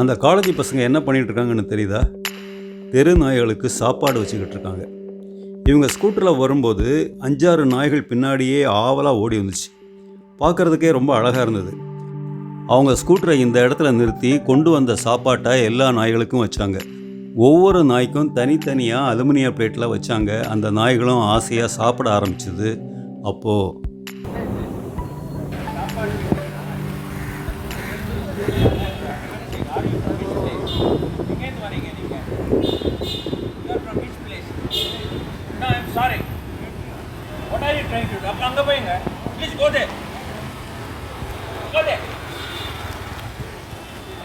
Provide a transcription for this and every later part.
அந்த காலேஜ் பசங்க என்ன பண்ணிகிட்டு இருக்காங்கன்னு தெரியுதா? தெரு நாய்களுக்கு சாப்பாடு வச்சுக்கிட்டு இருக்காங்க. இவங்க ஸ்கூட்டரில் வரும்போது 5-6 நாய்கள் பின்னாடியே ஆவலாக ஓடி வந்துச்சு. பார்க்குறதுக்கே ரொம்ப அழகாக இருந்தது. அவங்க ஸ்கூட்டரை இந்த இடத்துல நிறுத்தி கொண்டு வந்த சாப்பாட்டை எல்லா நாய்களுக்கும் வச்சாங்க. ஒவ்வொரு நாய்க்கும் தனித்தனியாக அலுமினிய பிளேட்டில் வச்சாங்க. அந்த நாய்களும் ஆசையாக சாப்பிட ஆரம்பிச்சுது. அப்போது Sorry. What are you trying to do? Up anga poinga. Please go there. Go there.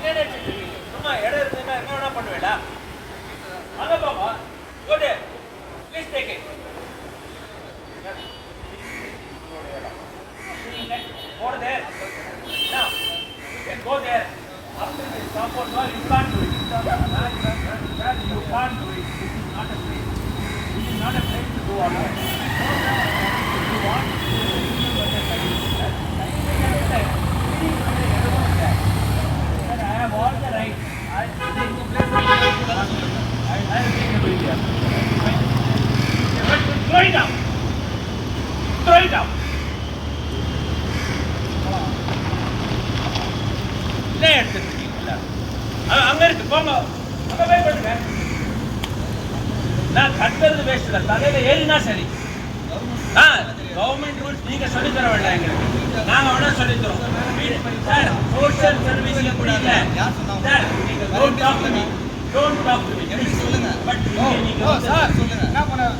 Enna cheyirunga? Amma eda irundha enna vena pannuvela? Anga pova. Go there. Please take it. Go there. Now, you can go there. After this support wall, you can't do it. You can't do it. This is not a place. This is not a place to do all that. If you want to do I have all the right. I will take the place. I will take the video. Throw it out. Throw it out. இல்லை எடுத்துருக்கீங்களா? அங்கே இருக்கு போங்க. அங்கே போய் பண்ணுங்க. நான் கட்டுறது waste இல்லை. தலையில் ஏறினா சரி. கவர்மெண்ட் ரூல்ஸ் நீங்கள் சொல்லித்தர வேண்டாம் எங்களுக்கு. நாங்கள் வேணா சொல்லித்தரோம். சார் சோஷியல் சர்வீஸ் எப்படி இல்லை சார்? நீங்கள் don't talk to me. Don't talk to me. எப்படி சொல்லுங்க? பட் நீங்கள் சார் சொல்லுங்க. என்ன பண்ண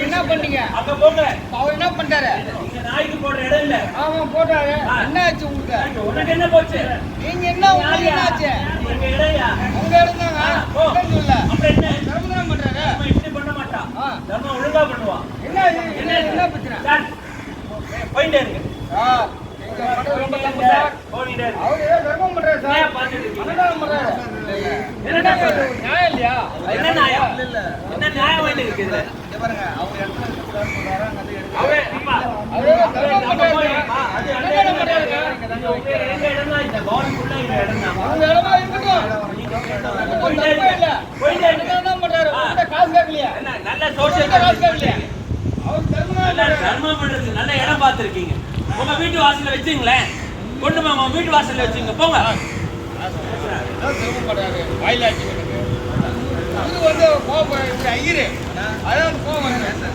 என்ன பண்ணீங்க? அங்க போங்க. அவர் என்ன பண்றாரு? நீங்க நாய்க்கு போடுற இடம் இல்ல. ஆமா போட்டாரு. என்ன ஆச்சு உங்களுக்கு? உனக்கு என்ன போச்சு? நீங்க என்ன உங்களுக்கு என்ன ஆச்சு? எங்க இடையா? உங்க இடம் தாங்க. இல்ல. அப்புறம் என்ன? தர்மம் பண்றாரு. அவன் இப்படி பண்ண மாட்டான். தர்மம் ஒழுங்கா பண்ணுவான். என்ன பிரச்சனை? சார் போயிட்டே இருங்க. நீங்க பண்றது ரொம்ப தப்பு சார். போயிட்டே இருங்க. அவர் ஏதோ தர்மம் பண்றாரு சார். ஏன் பாத்துட்டு இருக்கீங்க? என்ன பண்றாரு? என்ன நியாயம் இல்லையா? என்ன நியாயம்? என்ன நியாயம் வேண்டி இருக்குது? இங்க பாருங்க அவர் இடத்துல கூடாதுன்னு சொல்றாரு. அங்க எடுத்து அவன் அப்பா அவரே தர்மம் பண்றாரு. அது என்ன பண்றாரு? எங்க இடம் தான் இந்த கவர்மெண்ட்ல இந்த இடம் தான். அவங்க இடமா இருக்கட்டும். போயிட்டே இருங்க. போயிட்டே இருங்க. என்ன பண்றாரு? உங்க காசு கேட்கலையா? என்ன நல்ல சோஷியல் காசு கேட்கலையா? அவர் தர்மம் பண்றது நல்ல இடம் பார்த்துருக்கீங்க. உங்க வீட்டு வாசல்ல வச்சுங்களேன். கொண்டு போங்க உங்க வீட்டு வாசல்ல வச்சுங்க. போங்க. தர்மம் பண்றாரு. வாயிலாச்சு இது வந்து கோபம் இப்படி ஐயரு. அதான் கோபம் வருது.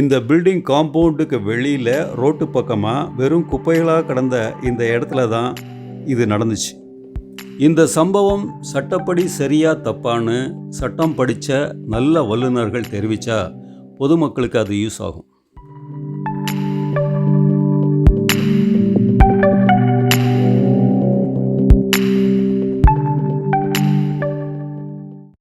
இந்த பில்டிங் காம்பவுண்டுக்கு வெளியில் ரோட்டு பக்கமாக வெறும் குப்பைகளாக கிடந்த இந்த இடத்துல தான் இது நடந்துச்சு. இந்த சம்பவம் சட்டப்படி சரியா தப்பான்னு சட்டம் படித்த நல்ல வல்லுநர்கள் தெரிவித்தா பொதுமக்களுக்கு அது யூஸ் ஆகும்.